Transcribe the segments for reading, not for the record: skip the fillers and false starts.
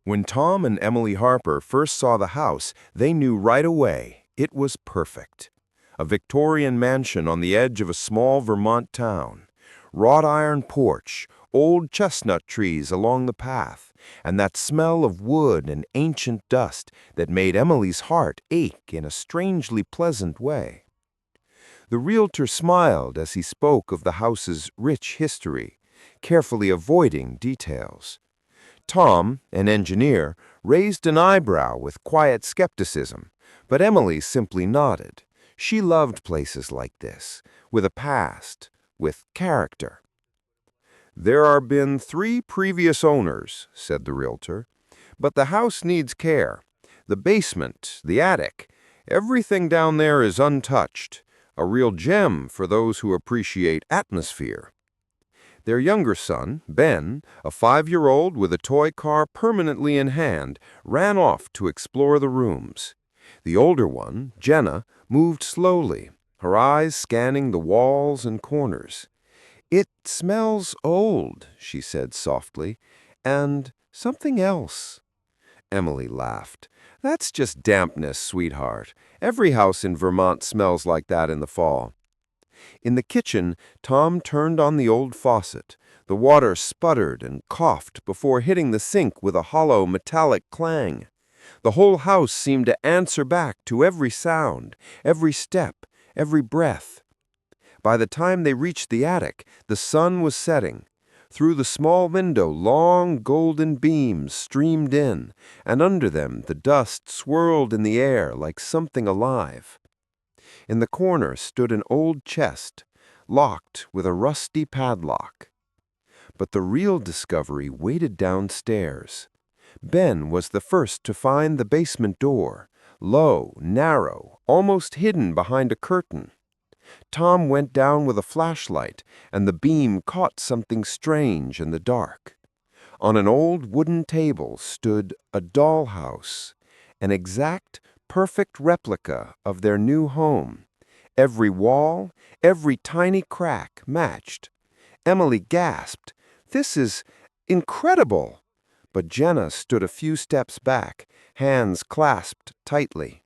When Tom and Emily Harper first saw the house, they knew right away it was perfect. A Victorian mansion on the edge of a small Vermont town. Wrought iron porch, old chestnut trees along the path, and that smell of wood and ancient dust that made Emily's heart ache in a strangely pleasant way. The realtor smiled as he spoke of the house's rich history, carefully avoiding details. Tom, an engineer, raised an eyebrow with quiet skepticism, but Emily simply nodded. She loved places like this, with a past, with character. "There are been 3 previous owners," said the realtor, "but the house needs care. The basement, the attic, everything down there is untouched, a real gem for those who appreciate atmosphere." Their younger son, Ben, a 5-year-old with a toy car permanently in hand, ran off to explore the rooms. The older one, Jenna, moved slowly, her eyes scanning the walls and corners. "It smells old," she said softly, "and something else." Emily laughed. "That's just dampness, sweetheart. Every house in Vermont smells like that in the fall." In the kitchen, Tom turned on the old faucet. The water sputtered and coughed before hitting the sink with a hollow metallic clang. The whole house seemed to answer back to every sound, every step, every breath. By the time they reached the attic, the sun was setting. Through the small window, long golden beams streamed in, and under them the dust swirled in the air like something alive. In the corner stood an old chest, locked with a rusty padlock. But the real discovery waited downstairs. Ben was the first to find the basement door, low, narrow, almost hidden behind a curtain. Tom went down with a flashlight, and the beam caught something strange in the dark. On an old wooden table stood a dollhouse, an exact, perfect replica of their new home. Every wall, every tiny crack matched. Emily gasped, "This is incredible!" But Jenna stood a few steps back, hands clasped tightly.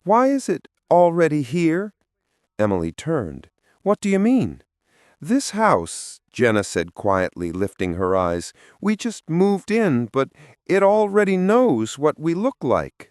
"Why is it already here?" Emily turned. "What do you mean?" "This house," Jenna said quietly, lifting her eyes, "we just moved in, but it already knows what we look like."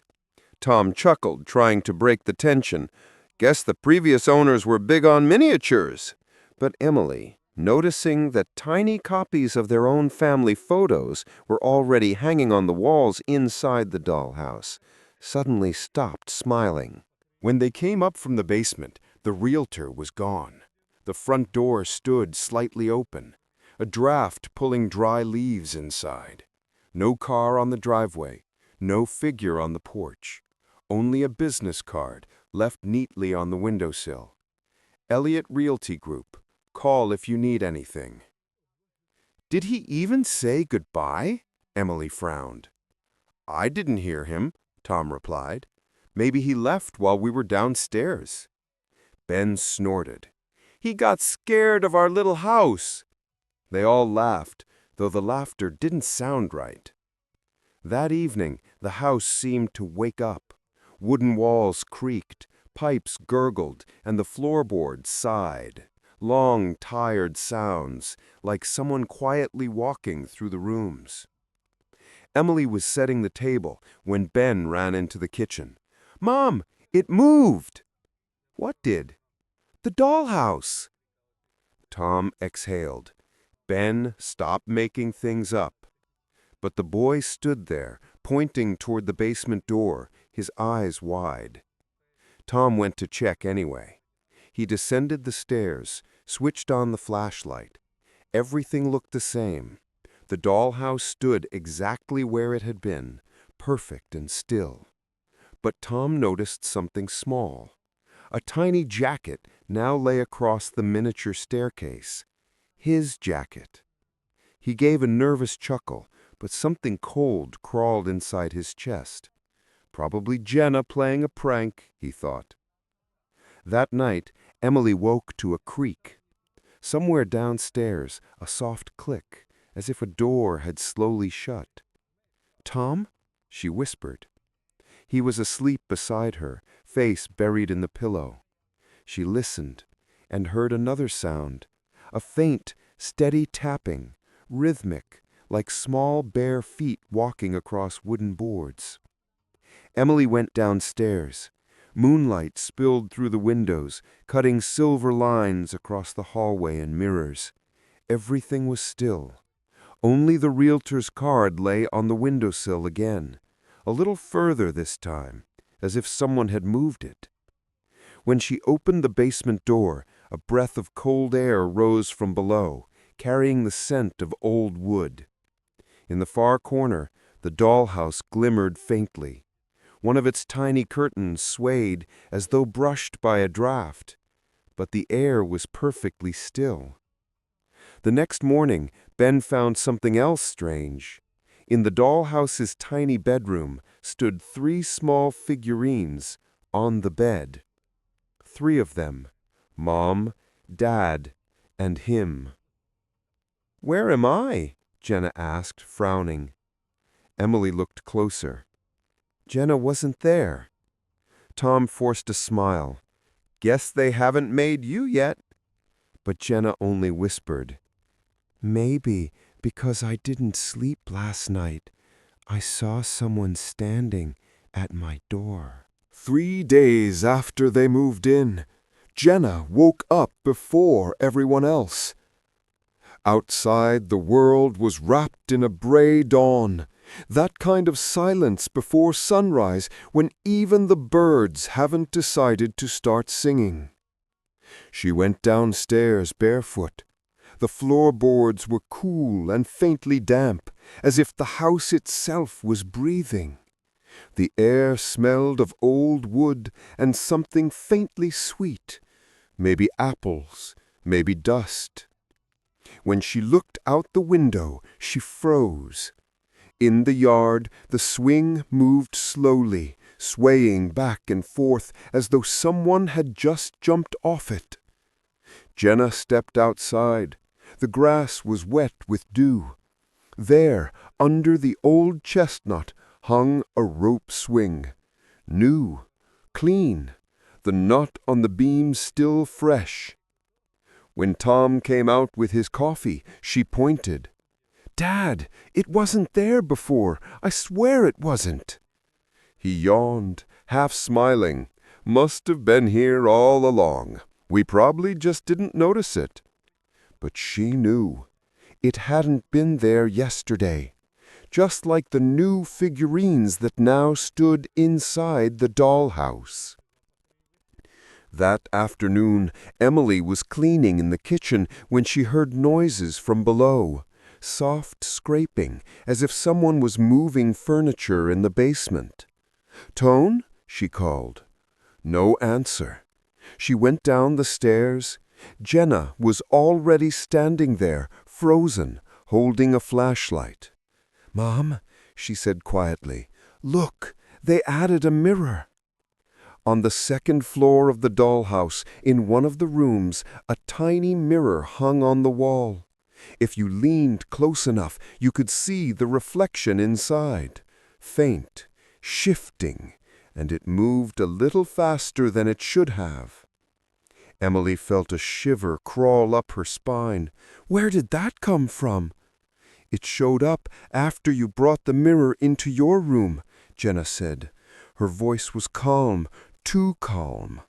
Tom chuckled, trying to break the tension. "Guess the previous owners were big on miniatures." But Emily, noticing that tiny copies of their own family photos were already hanging on the walls inside the dollhouse, suddenly stopped smiling. When they came up from the basement, the realtor was gone. The front door stood slightly open, a draft pulling dry leaves inside. No car on the driveway, no figure on the porch. Only a business card left neatly on the windowsill. "Elliott Realty Group. Call if you need anything." "Did he even say goodbye?" Emily frowned. "I didn't hear him," Tom replied. "Maybe he left while we were downstairs." Ben snorted. "He got scared of our little house." They all laughed, though the laughter didn't sound right. That evening, the house seemed to wake up. Wooden walls creaked, pipes gurgled, and the floorboards sighed. Long, tired sounds, like someone quietly walking through the rooms. Emily was setting the table when Ben ran into the kitchen. "Mom, it moved!" "What did?" "The dollhouse." Tom exhaled. Ben stopped making things up. But the boy stood there, pointing toward the basement door, his eyes wide. Tom went to check anyway. He descended the stairs, switched on the flashlight. Everything looked the same. The dollhouse stood exactly where it had been, perfect and still. But Tom noticed something small. A tiny jacket now lay across the miniature staircase. His jacket. He gave a nervous chuckle, but something cold crawled inside his chest. Probably Jenna playing a prank, he thought. That night, Emily woke to a creak. Somewhere downstairs, a soft click, as if a door had slowly shut. "Tom?" she whispered. He was asleep beside her, face buried in the pillow. She listened and heard another sound, a faint, steady tapping, rhythmic, like small bare feet walking across wooden boards. Emily went downstairs. Moonlight spilled through the windows, cutting silver lines across the hallway and mirrors. Everything was still. Only the realtor's card lay on the windowsill again, a little further this time, as if someone had moved it. When she opened the basement door, a breath of cold air rose from below, carrying the scent of old wood. In the far corner, the dollhouse glimmered faintly. One of its tiny curtains swayed as though brushed by a draft, but the air was perfectly still. The next morning, Ben found something else strange. In the dollhouse's tiny bedroom stood 3 small figurines on the bed. 3 of them, Mom, Dad, and him. "Where am I?" Jenna asked, frowning. Emily looked closer. Jenna wasn't there. Tom forced a smile. "Guess they haven't made you yet." But Jenna only whispered, "Maybe because I didn't sleep last night, I saw someone standing at my door." 3 days after they moved in, Jenna woke up before everyone else. Outside, the world was wrapped in a gray dawn, that kind of silence before sunrise when even the birds haven't decided to start singing. She went downstairs barefoot. The floorboards were cool and faintly damp, as if the house itself was breathing. The air smelled of old wood and something faintly sweet, maybe apples, maybe dust. When she looked out the window, she froze. In the yard, the swing moved slowly, swaying back and forth as though someone had just jumped off it. Jenna stepped outside. The grass was wet with dew. There, under the old chestnut, hung a rope swing. New, clean, the knot on the beam still fresh. When Tom came out with his coffee, she pointed. "Dad, it wasn't there before. I swear it wasn't." He yawned, half smiling. "Must have been here all along. We probably just didn't notice it." But she knew. It hadn't been there yesterday, just like the new figurines that now stood inside the dollhouse. That afternoon, Emily was cleaning in the kitchen when she heard noises from below, soft scraping, as if someone was moving furniture in the basement. "Tone?" she called. No answer. She went down the stairs. Jenna was already standing there, frozen, holding a flashlight. "Mom," she said quietly, "look, they added a mirror." On the second floor of the dollhouse, in one of the rooms, a tiny mirror hung on the wall. If you leaned close enough, you could see the reflection inside, faint, shifting, and it moved a little faster than it should have. Emily felt a shiver crawl up her spine. "Where did that come from?" "It showed up after you brought the mirror into your room," Jenna said. Her voice was calm, too calm.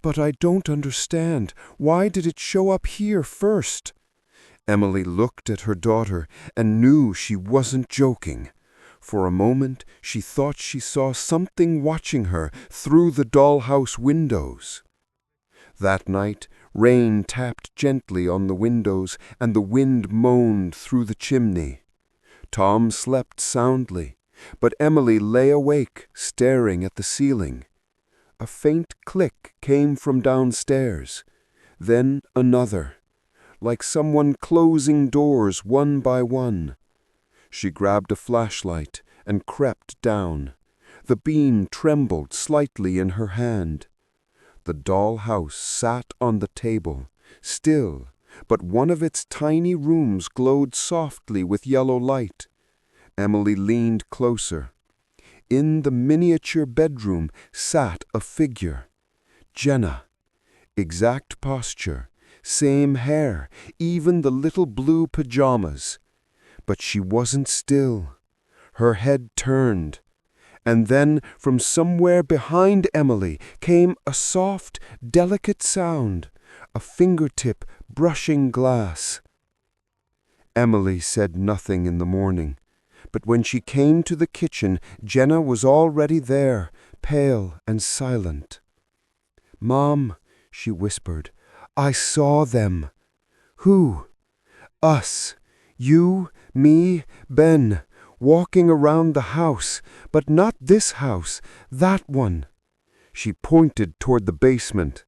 "But I don't understand. Why did it show up here first?" Emily looked at her daughter and knew she wasn't joking. For a moment, she thought she saw something watching her through the dollhouse windows. That night, rain tapped gently on the windows and the wind moaned through the chimney. Tom slept soundly, but Emily lay awake, staring at the ceiling. A faint click came from downstairs, then another, like someone closing doors one by one. She grabbed a flashlight and crept down. The beam trembled slightly in her hand. The dollhouse sat on the table, still, but one of its tiny rooms glowed softly with yellow light. Emily leaned closer. In the miniature bedroom sat a figure. Jenna. Exact posture, same hair, even the little blue pajamas. But she wasn't still. Her head turned. And then from somewhere behind Emily came a soft, delicate sound, a fingertip brushing glass. Emily said nothing in the morning, but when she came to the kitchen, Jenna was already there, pale and silent. "Mom," she whispered, "I saw them." "Who?" "Us. You, me, Ben, walking around the house, but not this house, that one." She pointed toward the basement,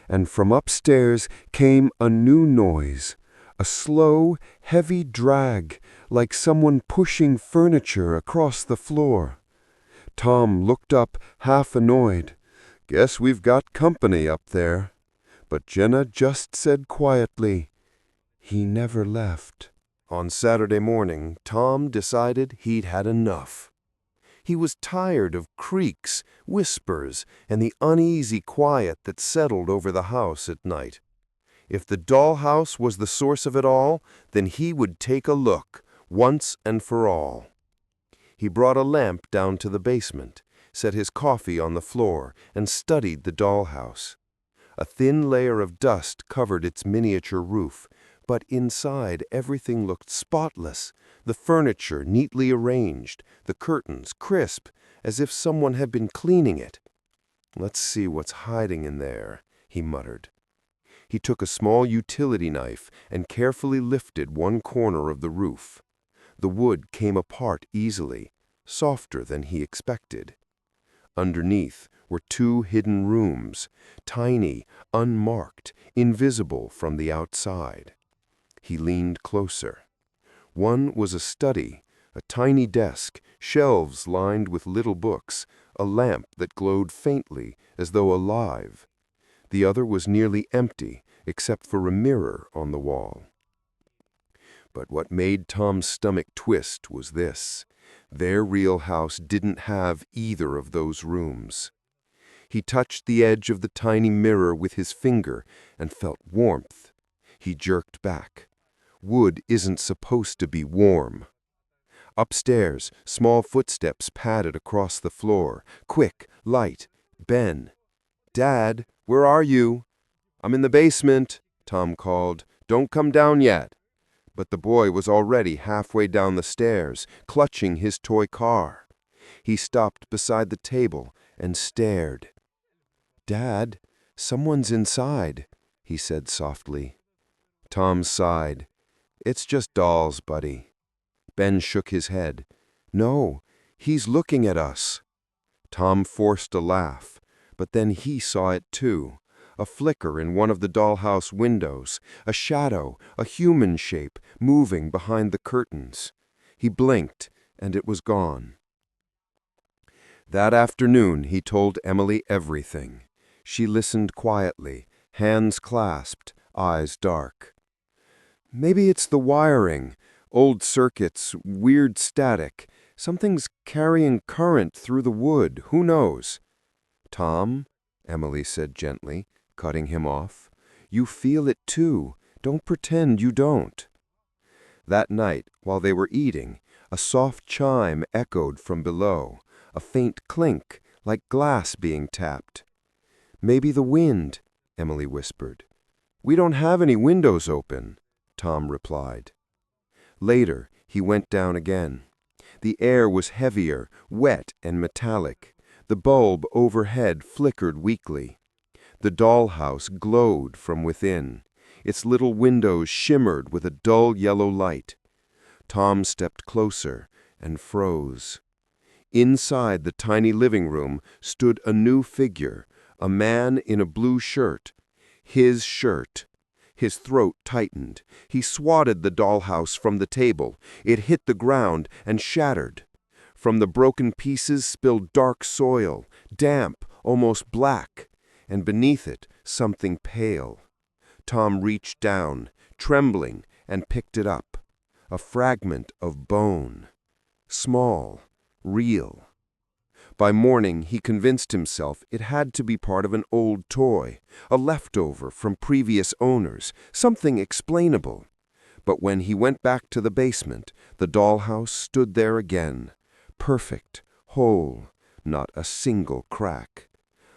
and from upstairs came a new noise, a slow, heavy drag, like someone pushing furniture across the floor. Tom looked up, half annoyed. "Guess we've got company up there." But Jenna just said quietly, "He never left." On Saturday morning, Tom decided he'd had enough. He was tired of creaks, whispers, and the uneasy quiet that settled over the house at night. If the dollhouse was the source of it all, then he would take a look, once and for all. He brought a lamp down to the basement, set his coffee on the floor, and studied the dollhouse. A thin layer of dust covered its miniature roof, but inside everything looked spotless, the furniture neatly arranged, the curtains crisp, as if someone had been cleaning it. "Let's see what's hiding in there," he muttered. He took a small utility knife and carefully lifted one corner of the roof. The wood came apart easily, softer than he expected. Underneath were two hidden rooms, tiny, unmarked, invisible from the outside. He leaned closer. One was a study, a tiny desk, shelves lined with little books, a lamp that glowed faintly, as though alive. The other was nearly empty, except for a mirror on the wall. But what made Tom's stomach twist was this: their real house didn't have either of those rooms. He touched the edge of the tiny mirror with his finger and felt warmth. He jerked back. Wood isn't supposed to be warm. Upstairs, small footsteps padded across the floor. Quick, light. Ben. "Dad, where are you?" "I'm in the basement," Tom called. "Don't come down yet." But the boy was already halfway down the stairs, clutching his toy car. He stopped beside the table and stared. "Dad, someone's inside," he said softly. Tom sighed. "It's just dolls, buddy." Ben shook his head. "No, he's looking at us." Tom forced a laugh, but then he saw it too. A flicker in one of the dollhouse windows, a shadow, a human shape, moving behind the curtains. He blinked, and it was gone. That afternoon he told Emily everything. She listened quietly, hands clasped, eyes dark. "Maybe it's the wiring, old circuits, weird static. Something's carrying current through the wood, who knows?" "Tom," Emily said gently, cutting him off, "you feel it too. Don't pretend you don't." That night, while they were eating, a soft chime echoed from below, a faint clink, like glass being tapped. "Maybe the wind," Emily whispered. "We don't have any windows open," Tom replied. Later, he went down again. The air was heavier, wet and metallic. The bulb overhead flickered weakly. The dollhouse glowed from within. Its little windows shimmered with a dull yellow light. Tom stepped closer and froze. Inside the tiny living room stood a new figure, a man in a blue shirt. His shirt. His throat tightened. He swatted the dollhouse from the table. It hit the ground and shattered. From the broken pieces spilled dark soil, damp, almost black, and beneath it something pale. Tom reached down, trembling, and picked it up. A fragment of bone. small, real. By morning, he convinced himself it had to be part of an old toy, a leftover from previous owners, something explainable. But when he went back to the basement, the dollhouse stood there again, perfect, whole, not a single crack.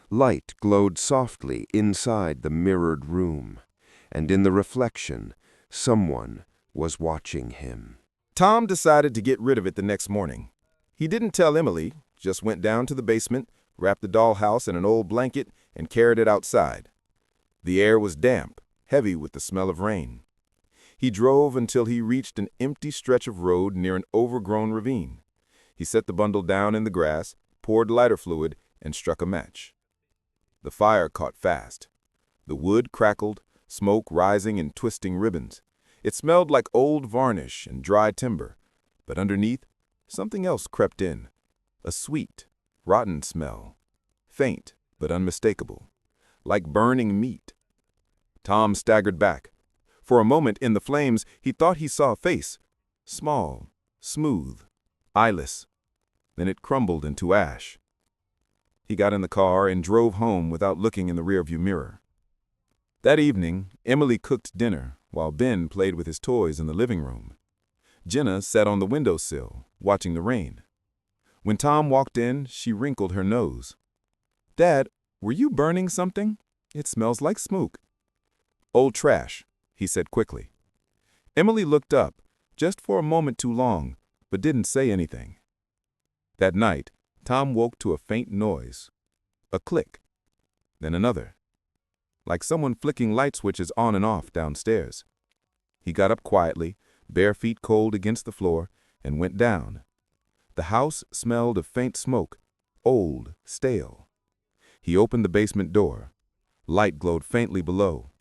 Light glowed softly inside the mirrored room, and in the reflection, someone was watching him. Tom decided to get rid of it the next morning. He didn't tell Emily, just went down to the basement, wrapped the dollhouse in an old blanket, and carried it outside. The air was damp, heavy with the smell of rain. He drove until he reached an empty stretch of road near an overgrown ravine. He set the bundle down in the grass, poured lighter fluid, and struck a match. The fire caught fast. The wood crackled, smoke rising in twisting ribbons. It smelled like old varnish and dry timber, but underneath, something else crept in. A sweet, rotten smell, faint but unmistakable, like burning meat. Tom staggered back. For a moment in the flames, he thought he saw a face, small, smooth, eyeless. Then it crumbled into ash. He got in the car and drove home without looking in the rearview mirror. That evening, Emily cooked dinner while Ben played with his toys in the living room. Jenna sat on the windowsill, watching the rain. When Tom walked in, she wrinkled her nose. "Dad, were you burning something? It smells like smoke." "Old trash," he said quickly. Emily looked up, just for a moment too long, but didn't say anything. That night, Tom woke to a faint noise. A click, then another, like someone flicking light switches on and off downstairs. He got up quietly, bare feet cold against the floor, and went down. The house smelled of faint smoke, old, stale. He opened the basement door. Light glowed faintly below.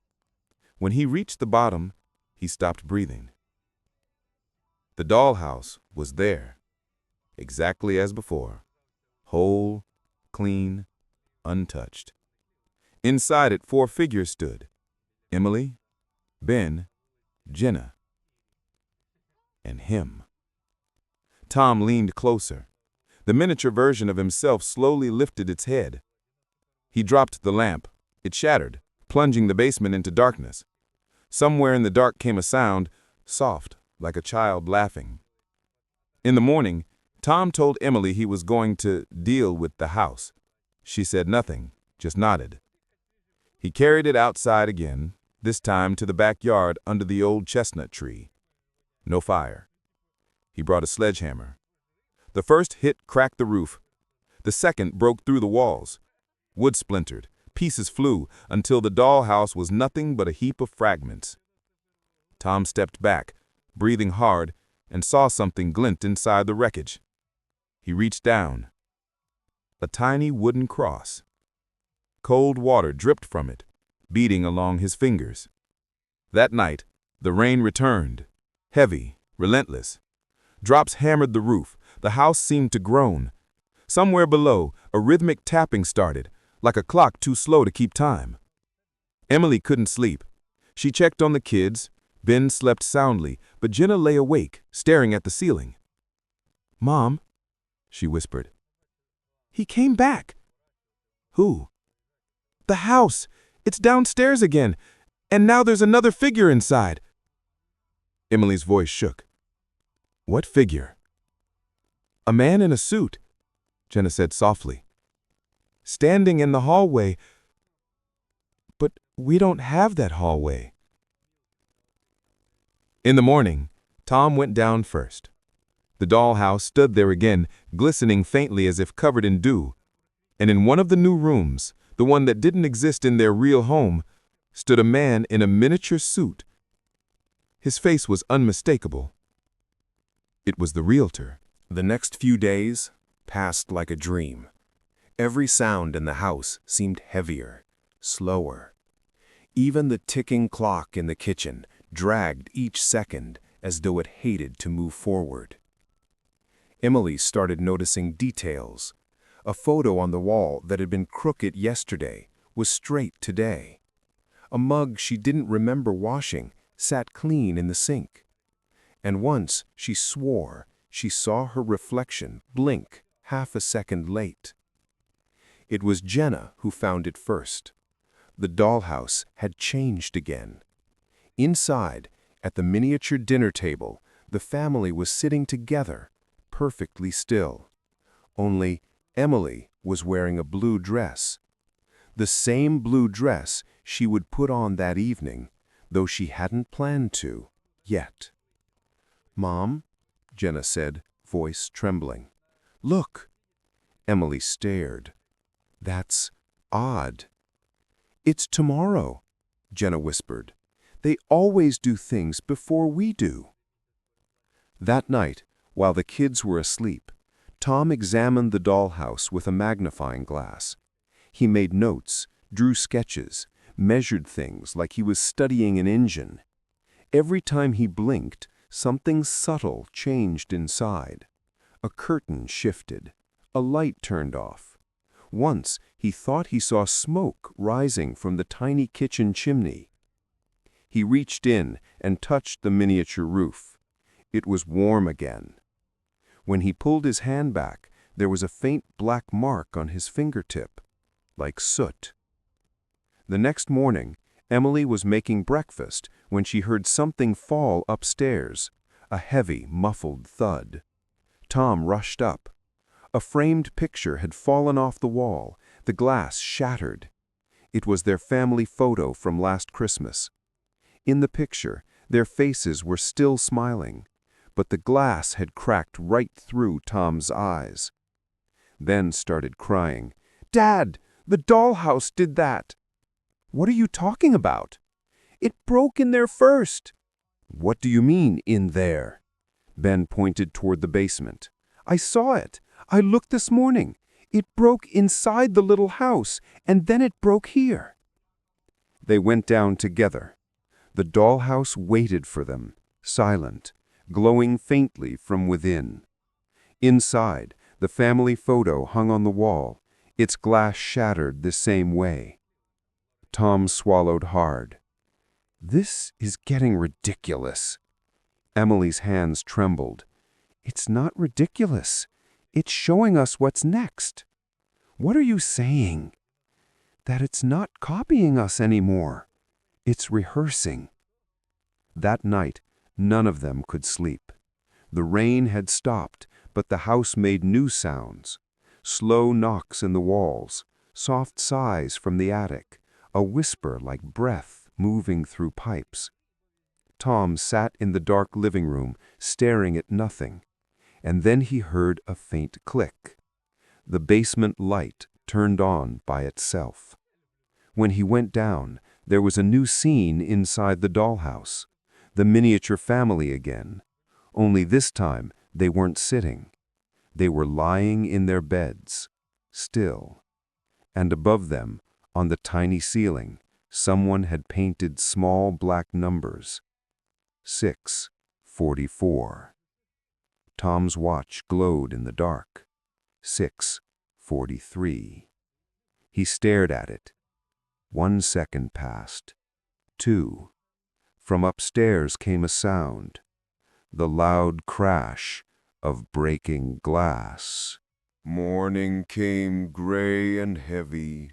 When he reached the bottom, he stopped breathing. The dollhouse was there, exactly as before, whole, clean, untouched. Inside it, 4 figures stood: Emily, Ben, Jenna, and him. Tom leaned closer. The miniature version of himself slowly lifted its head. He dropped the lamp. It shattered, plunging the basement into darkness. Somewhere in the dark came a sound, soft, like a child laughing. In the morning, Tom told Emily he was going to deal with the house. She said nothing, just nodded. He carried it outside again, this time to the backyard under the old chestnut tree. No fire. He brought a sledgehammer. The first hit cracked the roof. The second broke through the walls. Wood splintered. Pieces flew until the dollhouse was nothing but a heap of fragments. Tom stepped back, breathing hard, and saw something glint inside the wreckage. He reached down. A tiny wooden cross. Cold water dripped from it, beading along his fingers. That night, the rain returned, heavy, relentless. Drops hammered the roof. The house seemed to groan. Somewhere below, a rhythmic tapping started, like a clock too slow to keep time. Emily couldn't sleep. She checked on the kids. Ben slept soundly, but Jenna lay awake, staring at the ceiling. "Mom," she whispered. "He came back." "Who?" "The house. It's downstairs again, and now there's another figure inside." Emily's voice shook. "What figure?" "A man in a suit," Jenna said softly. "Standing in the hallway. But we don't have that hallway." In the morning, Tom went down first. The dollhouse stood there again, glistening faintly as if covered in dew. And in one of the new rooms, the one that didn't exist in their real home, stood a man in a miniature suit. His face was unmistakable. It was the realtor. The next few days passed like a dream. Every sound in the house seemed heavier, slower. Even the ticking clock in the kitchen dragged each second as though it hated to move forward. Emily started noticing details. A photo on the wall that had been crooked yesterday was straight today. A mug she didn't remember washing sat clean in the sink. And once she swore she saw her reflection blink half a second late. It was Jenna who found it first. The dollhouse had changed again. Inside, at the miniature dinner table, the family was sitting together, perfectly still. Only Emily was wearing a blue dress. The same blue dress she would put on that evening, though she hadn't planned to, yet. "Mom," Jenna said, voice trembling. "Look." Emily stared. "That's odd." "It's tomorrow," Jenna whispered. "They always do things before we do." That night, while the kids were asleep, Tom examined the dollhouse with a magnifying glass. He made notes, drew sketches, measured things like he was studying an engine. Every time he blinked, something subtle changed inside. A curtain shifted. A light turned off. Once, he thought he saw smoke rising from the tiny kitchen chimney. He reached in and touched the miniature roof. It was warm again. When he pulled his hand back, there was a faint black mark on his fingertip, like soot. The next morning, Emily was making breakfast when she heard something fall upstairs, a heavy, muffled thud. Tom rushed up. A framed picture had fallen off the wall, the glass shattered. It was their family photo from last Christmas. In the picture, their faces were still smiling, but the glass had cracked right through Tom's eyes. Then started crying. "Dad, the dollhouse did that!" "What are you talking about?" "It broke in there first." "What do you mean, in there?" Ben pointed toward the basement. "I saw it. I looked this morning. It broke inside the little house, and then it broke here." They went down together. The dollhouse waited for them, silent, glowing faintly from within. Inside, the family photo hung on the wall, its glass shattered the same way. Tom swallowed hard. "This is getting ridiculous." Emily's hands trembled. "It's not ridiculous. It's showing us what's next." "What are you saying?" "That it's not copying us anymore. It's rehearsing." That night, none of them could sleep. The rain had stopped, but the house made new sounds. Slow knocks in the walls, soft sighs from the attic, a whisper like breath moving through pipes. Tom sat in the dark living room, staring at nothing, and then he heard a faint click. The basement light turned on by itself. When he went down, there was a new scene inside the dollhouse. The miniature family again. Only this time, they weren't sitting. They were lying in their beds, still. And above them, on the tiny ceiling, someone had painted small black numbers. 6:44. Tom's watch glowed in the dark. 6:43. He stared at it. 1 second passed. 2. From upstairs came a sound. The loud crash of breaking glass. Morning came gray and heavy.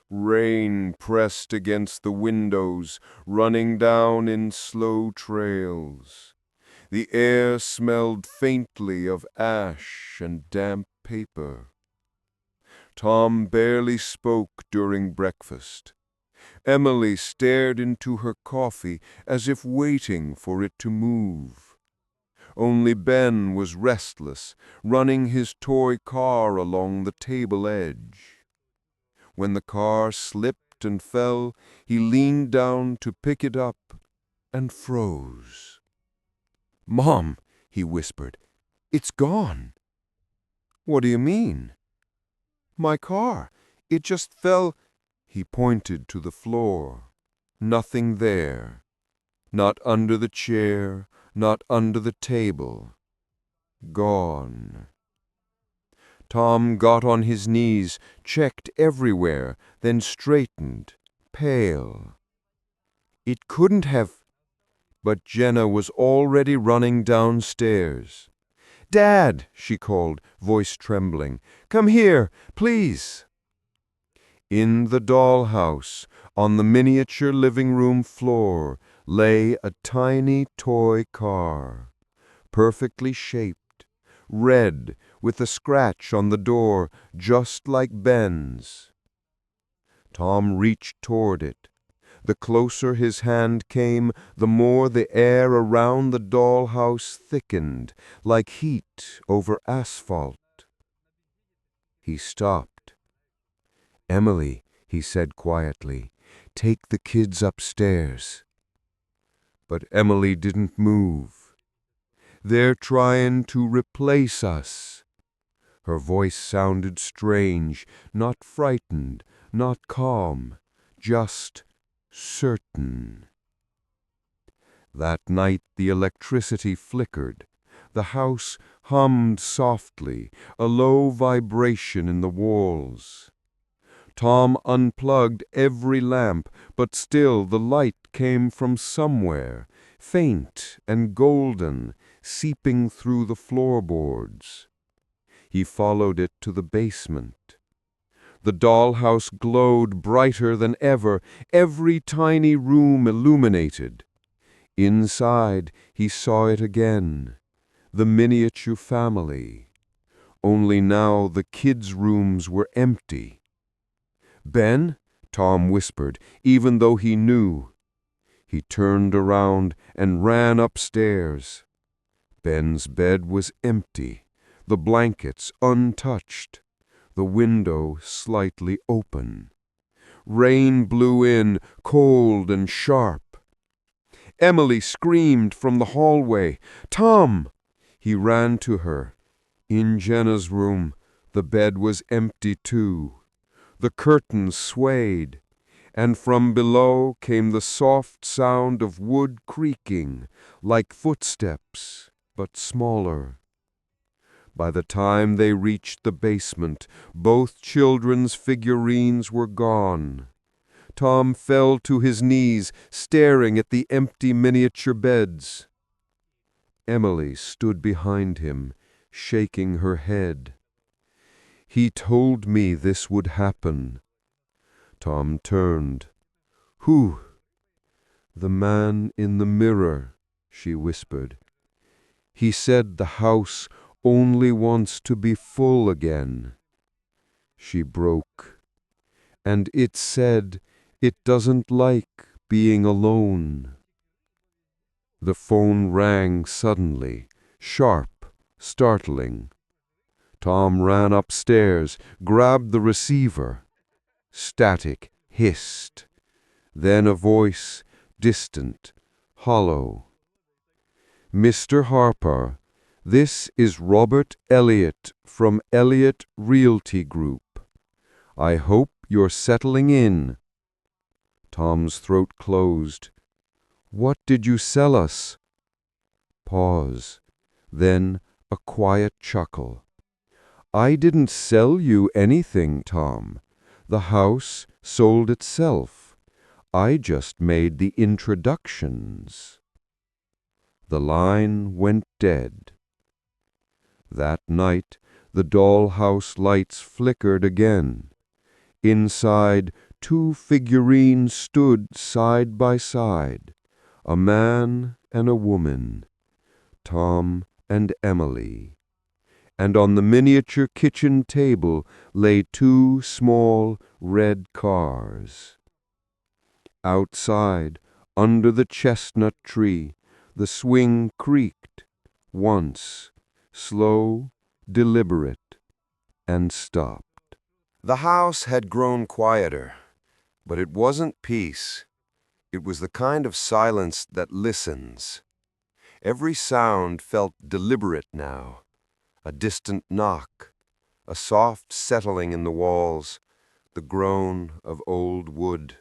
Rain pressed against the windows, running down in slow trails. The air smelled faintly of ash and damp paper. Tom barely spoke during breakfast. Emily stared into her coffee as if waiting for it to move. Only Ben was restless, running his toy car along the table edge. When the car slipped and fell, he leaned down to pick it up and froze. "Mom," he whispered, "it's gone." "What do you mean?" "My car. It just fell." He pointed to the floor. Nothing there. Not under the chair, not under the table. Gone. Tom got on his knees, checked everywhere, then straightened, pale. It couldn't have. But Jenna was already running downstairs. "Dad," she called, voice trembling, "come here, please." In the dollhouse, on the miniature living room floor, lay a tiny toy car, perfectly shaped, red, with a scratch on the door just like Ben's. Tom reached toward it. The closer his hand came, the more the air around the dollhouse thickened, like heat over asphalt. He stopped. "Emily," he said quietly, "take the kids upstairs." But Emily didn't move. "They're trying to replace us." Her voice sounded strange, not frightened, not calm, just certain. That night the electricity flickered. The house hummed softly, a low vibration in the walls. Tom unplugged every lamp, but still the light came from somewhere, faint and golden, seeping through the floorboards. He followed it to the basement. The dollhouse glowed brighter than ever, every tiny room illuminated. Inside, he saw it again, the miniature family. Only now the kids' rooms were empty. "Ben?" Tom whispered, even though he knew. He turned around and ran upstairs. Ben's bed was empty, the blankets untouched, the window slightly open. Rain blew in, cold and sharp. Emily screamed from the hallway, "Tom!" He ran to her. In Jenna's room, the bed was empty too. The curtains swayed, and from below came the soft sound of wood creaking, like footsteps, but smaller. By the time they reached the basement, both children's figurines were gone. Tom fell to his knees, staring at the empty miniature beds. Emily stood behind him, shaking her head. "He told me this would happen." Tom turned. "Who?" "The man in the mirror," she whispered. "He said the house only wants to be full again." She broke. "And it said it doesn't like being alone." The phone rang suddenly, sharp, startling. Tom ran upstairs, grabbed the receiver. Static hissed. Then a voice, distant, hollow. "Mr. Harper, this is Robert Elliott from Elliott Realty Group. I hope you're settling in." Tom's throat closed. "What did you sell us?" Pause. Then a quiet chuckle. "I didn't sell you anything, Tom. The house sold itself. I just made the introductions." The line went dead. That night, the dollhouse lights flickered again. Inside, two figurines stood side by side, a man and a woman, Tom and Emily. And on the miniature kitchen table lay two small red cars. Outside, under the chestnut tree, the swing creaked, once, slow, deliberate, and stopped. The house had grown quieter, but it wasn't peace. It was the kind of silence that listens. Every sound felt deliberate now. A distant knock, a soft settling in the walls, the groan of old wood.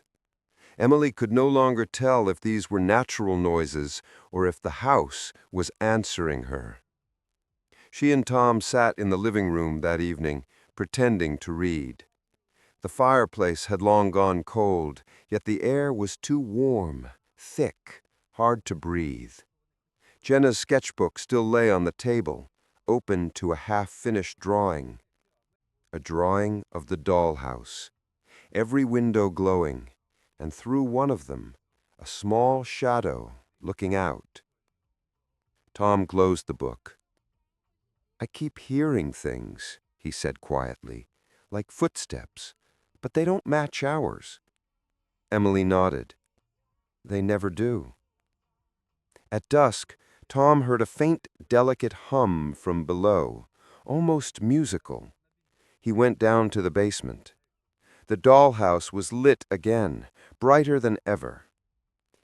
Emily could no longer tell if these were natural noises or if the house was answering her. She and Tom sat in the living room that evening, pretending to read. The fireplace had long gone cold, yet the air was too warm, thick, hard to breathe. Jenna's sketchbook still lay on the table, opened to a half-finished drawing. A drawing of the dollhouse, every window glowing, and through one of them, a small shadow looking out. Tom closed the book. "I keep hearing things," he said quietly, "like footsteps, but they don't match ours." Emily nodded. "They never do." At dusk, Tom heard a faint, delicate hum from below, almost musical. He went down to the basement. The dollhouse was lit again, brighter than ever.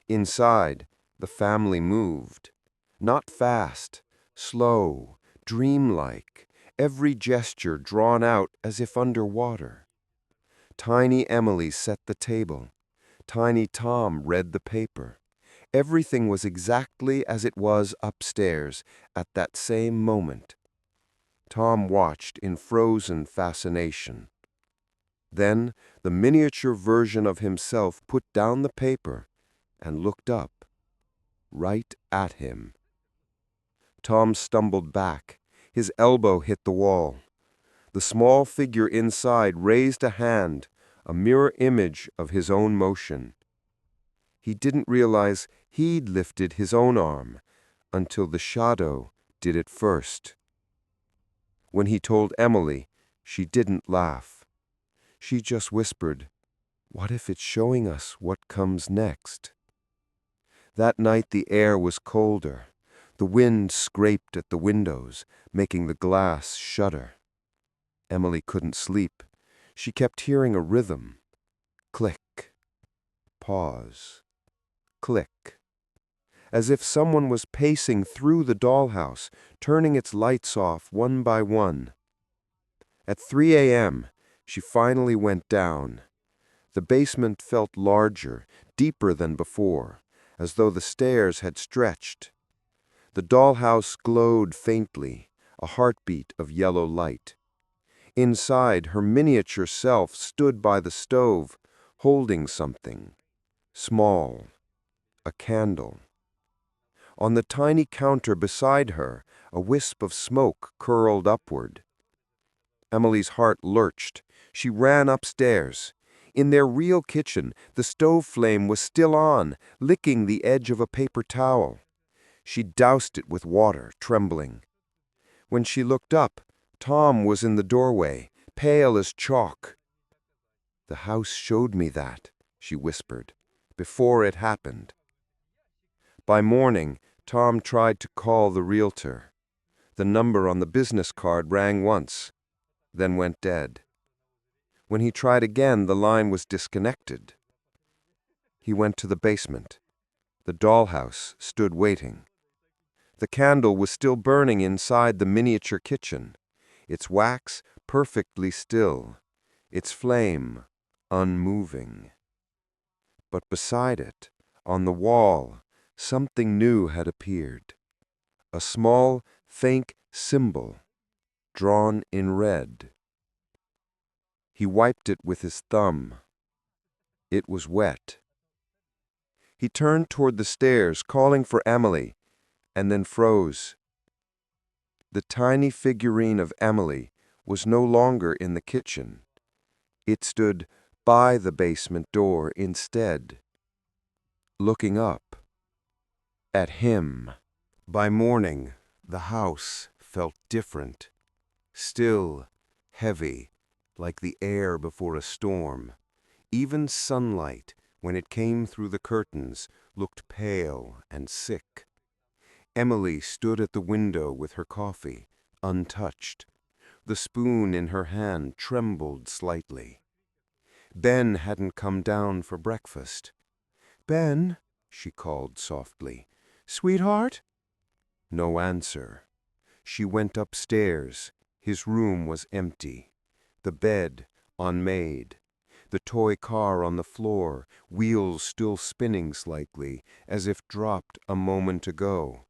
Inside, the family moved. Not fast, slow, dreamlike, every gesture drawn out as if underwater. Tiny Emily set the table. Tiny Tom read the paper. Everything was exactly as it was upstairs at that same moment. Tom watched in frozen fascination. Then the miniature version of himself put down the paper and looked up, right at him. Tom stumbled back. His elbow hit the wall. The small figure inside raised a hand, a mirror image of his own motion. He didn't realize he'd lifted his own arm until the shadow did it first. When he told Emily, she didn't laugh. She just whispered, "What if it's showing us what comes next?" That night the air was colder. The wind scraped at the windows, making the glass shudder. Emily couldn't sleep. She kept hearing a rhythm. Click. Pause. Click. As if someone was pacing through the dollhouse, turning its lights off one by one. At 3 a.m., she finally went down. The basement felt larger, deeper than before, as though the stairs had stretched. The dollhouse glowed faintly, a heartbeat of yellow light. Inside, her miniature self stood by the stove, holding something. Small. A candle. On the tiny counter beside her, a wisp of smoke curled upward. Emily's heart lurched. She ran upstairs. In their real kitchen, the stove flame was still on, licking the edge of a paper towel. She doused it with water, trembling. When she looked up, Tom was in the doorway, pale as chalk. "The house showed me that," she whispered, "before it happened." By morning, Tom tried to call the realtor. The number on the business card rang once, then went dead. When he tried again, the line was disconnected. He went to the basement. The dollhouse stood waiting. The candle was still burning inside the miniature kitchen, its wax perfectly still, its flame unmoving. But beside it, on the wall, something new had appeared. A small, faint symbol, drawn in red. He wiped it with his thumb. It was wet. He turned toward the stairs, calling for Emily, and then froze. The tiny figurine of Emily was no longer in the kitchen. It stood by the basement door instead, looking up at him. By morning, the house felt different, still, heavy, like the air before a storm. Even sunlight, when it came through the curtains, looked pale and sick. Emily stood at the window with her coffee, untouched. The spoon in her hand trembled slightly. Ben hadn't come down for breakfast. "Ben," she called softly. "Sweetheart?" No answer. She went upstairs. His room was empty. The bed unmade. The toy car on the floor, wheels still spinning slightly, as if dropped a moment ago.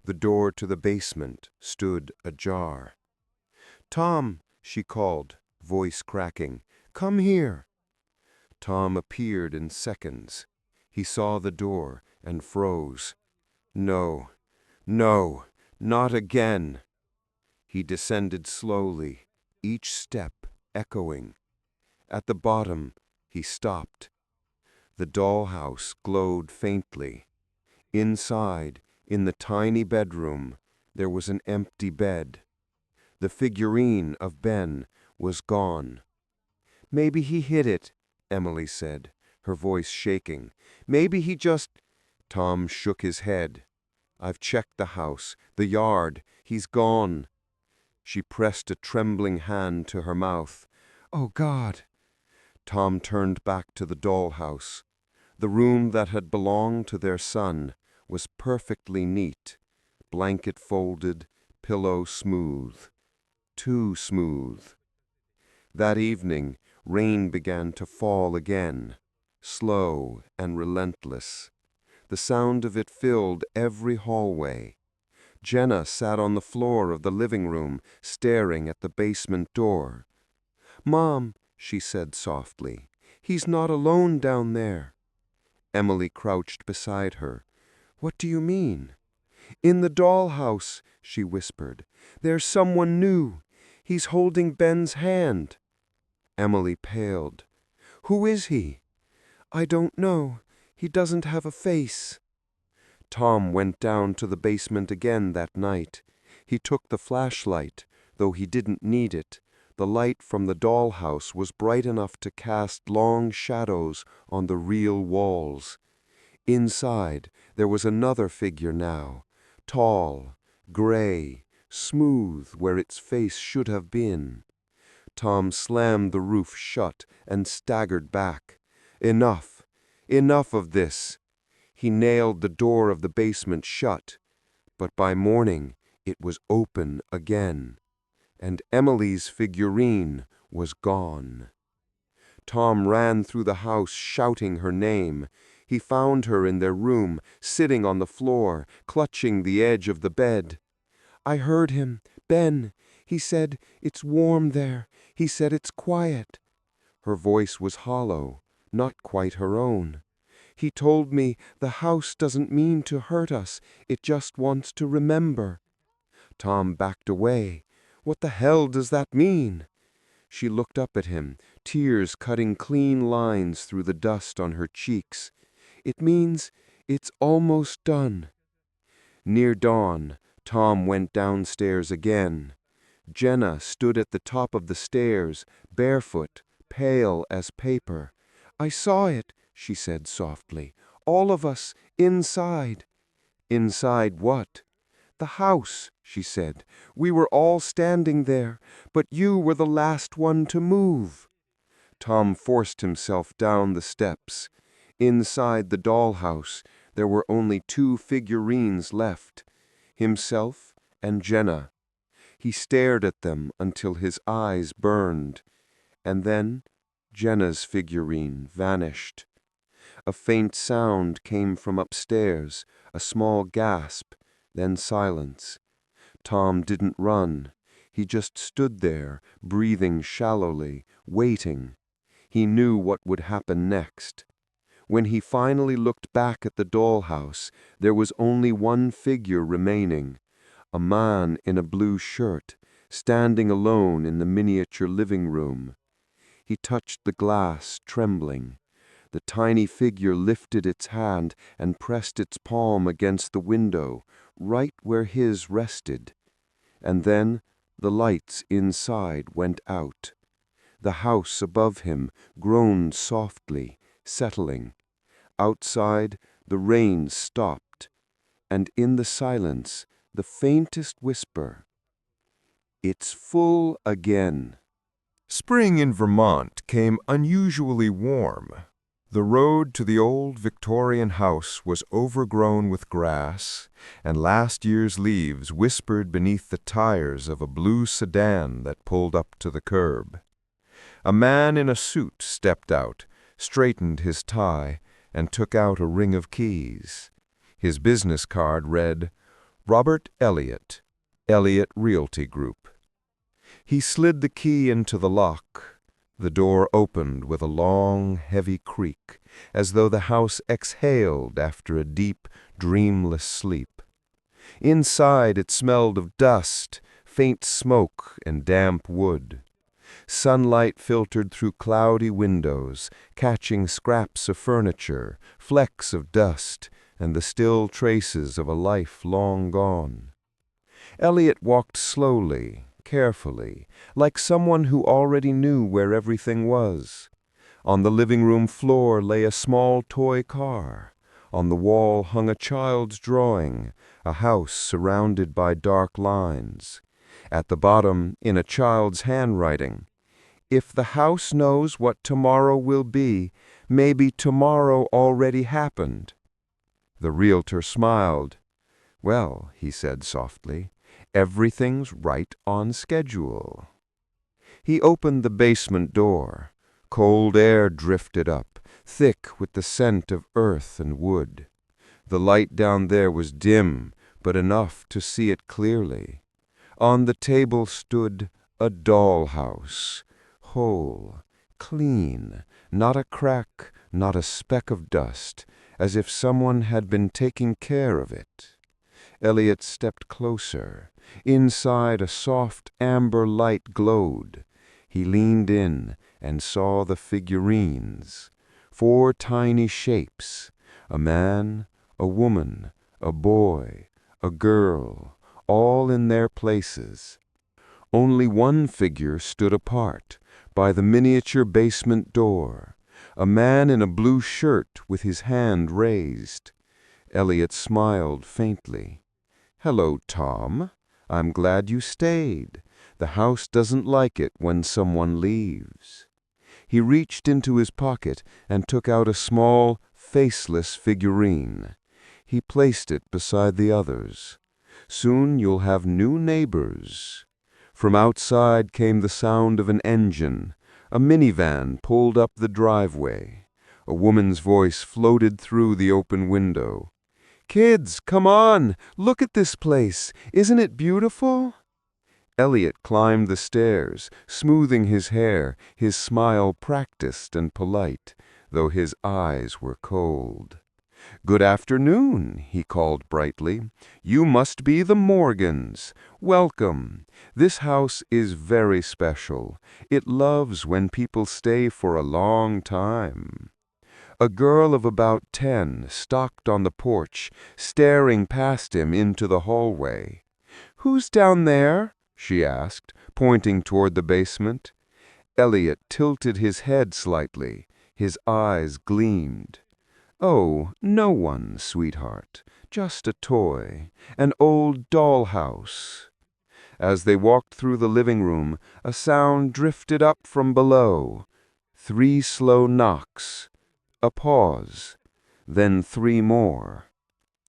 The door to the basement stood ajar. "Tom," she called, voice cracking, "come here." Tom appeared in seconds. He saw the door and froze. No, no, not again. He descended slowly, each step echoing. At the bottom, he stopped. The dollhouse glowed faintly. Inside, in the tiny bedroom, there was an empty bed. The figurine of Ben was gone. "Maybe he hid it," Emily said, her voice shaking. "Maybe he just—" Tom shook his head. "I've checked the house, the yard. He's gone." She pressed a trembling hand to her mouth. "Oh, God!" Tom turned back to the dollhouse. The room that had belonged to their son was perfectly neat, blanket folded, pillow smooth. Too smooth. That evening, rain began to fall again, slow and relentless. The sound of it filled every hallway. Jenna sat on the floor of the living room, staring at the basement door. "Mom," she said softly, "he's not alone down there." Emily crouched beside her. "What do you mean?" "In the dollhouse," she whispered. "There's someone new. He's holding Ben's hand." Emily paled. "Who is he?" "I don't know. He doesn't have a face." Tom went down to the basement again that night. He took the flashlight, though he didn't need it. The light from the dollhouse was bright enough to cast long shadows on the real walls. Inside, there was another figure now, tall, gray, smooth where its face should have been. Tom slammed the roof shut and staggered back. Enough! Enough of this! He nailed the door of the basement shut, but by morning it was open again, and Emily's figurine was gone. Tom ran through the house shouting her name. He found her in their room, sitting on the floor, clutching the edge of the bed. "I heard him. Ben. He said, 'It's warm there.' He said, 'It's quiet.'" Her voice was hollow, not quite her own. "He told me the house doesn't mean to hurt us. It just wants to remember." Tom backed away. "What the hell does that mean?" She looked up at him, tears cutting clean lines through the dust on her cheeks. "It means it's almost done." Near dawn, Tom went downstairs again. Jenna stood at the top of the stairs, barefoot, pale as paper. "I saw it," she said softly. "All of us, inside." "Inside what?" "The house," she said. "We were all standing there, but you were the last one to move." Tom forced himself down the steps. Inside the dollhouse, there were only two figurines left, himself and Jenna. He stared at them until his eyes burned, and then Jenna's figurine vanished. A faint sound came from upstairs, a small gasp, then silence. Tom didn't run. He just stood there, breathing shallowly, waiting. He knew what would happen next. When he finally looked back at the dollhouse, there was only one figure remaining, a man in a blue shirt, standing alone in the miniature living room. He touched the glass, trembling. The tiny figure lifted its hand and pressed its palm against the window, right where his rested. And then the lights inside went out. The house above him groaned softly, settling. Outside, the rain stopped, and in the silence, the faintest whisper, "It's full again." Spring in Vermont came unusually warm. The road to the old Victorian house was overgrown with grass, and last year's leaves whispered beneath the tires of a blue sedan that pulled up to the curb. A man in a suit stepped out, straightened his tie, and took out a ring of keys. His business card read, "Robert Elliott, Elliott Realty Group." He slid the key into the lock. The door opened with a long, heavy creak, as though the house exhaled after a deep, dreamless sleep. Inside it smelled of dust, faint smoke and damp wood. Sunlight filtered through cloudy windows, catching scraps of furniture, flecks of dust, and the still traces of a life long gone. Elliot walked slowly, carefully, like someone who already knew where everything was. On the living room floor lay a small toy car. On the wall hung a child's drawing, a house surrounded by dark lines. At the bottom, in a child's handwriting, "If the house knows what tomorrow will be, maybe tomorrow already happened." The realtor smiled. "Well," he said softly, "everything's right on schedule." He opened the basement door. Cold air drifted up, thick with the scent of earth and wood. The light down there was dim, but enough to see it clearly. On the table stood a dollhouse, whole, clean, not a crack, not a speck of dust, as if someone had been taking care of it. Elliot stepped closer. Inside, a soft amber light glowed. He leaned in and saw the figurines. 4 tiny shapes, a man, a woman, a boy, a girl, all in their places. Only one figure stood apart, by the miniature basement door, a man in a blue shirt with his hand raised. Elliot smiled faintly. "Hello, Tom. I'm glad you stayed. The house doesn't like it when someone leaves." He reached into his pocket and took out a small, faceless figurine. He placed it beside the others. "Soon you'll have new neighbors." From outside came the sound of an engine. A minivan pulled up the driveway. A woman's voice floated through the open window. "Kids, come on! Look at this place! Isn't it beautiful?" Elliot climbed the stairs, smoothing his hair, his smile practiced and polite, though his eyes were cold. "Good afternoon," he called brightly. "You must be the Morgans. Welcome. This house is very special. It loves when people stay for a long time." A girl of about 10 stalked on the porch, staring past him into the hallway. "Who's down there?" she asked, pointing toward the basement. Elliot tilted his head slightly. His eyes gleamed. "Oh, no one, sweetheart. Just a toy. An old dollhouse." As they walked through the living room, a sound drifted up from below. 3 slow knocks. A pause. Then 3 more.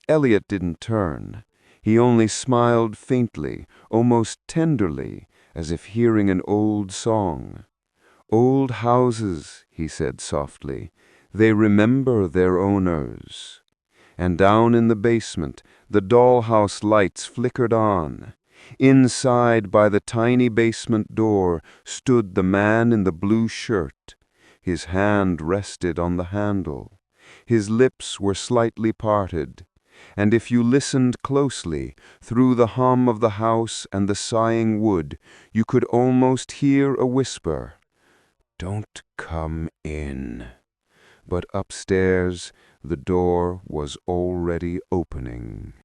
Elliot didn't turn. He only smiled faintly, almost tenderly, as if hearing an old song. "Old houses," he said softly. "They remember their owners." And down in the basement, the dollhouse lights flickered on. Inside, by the tiny basement door, stood the man in the blue shirt. His hand rested on the handle. His lips were slightly parted. And if you listened closely, through the hum of the house and the sighing wood, you could almost hear a whisper, "Don't come in." But upstairs, the door was already opening.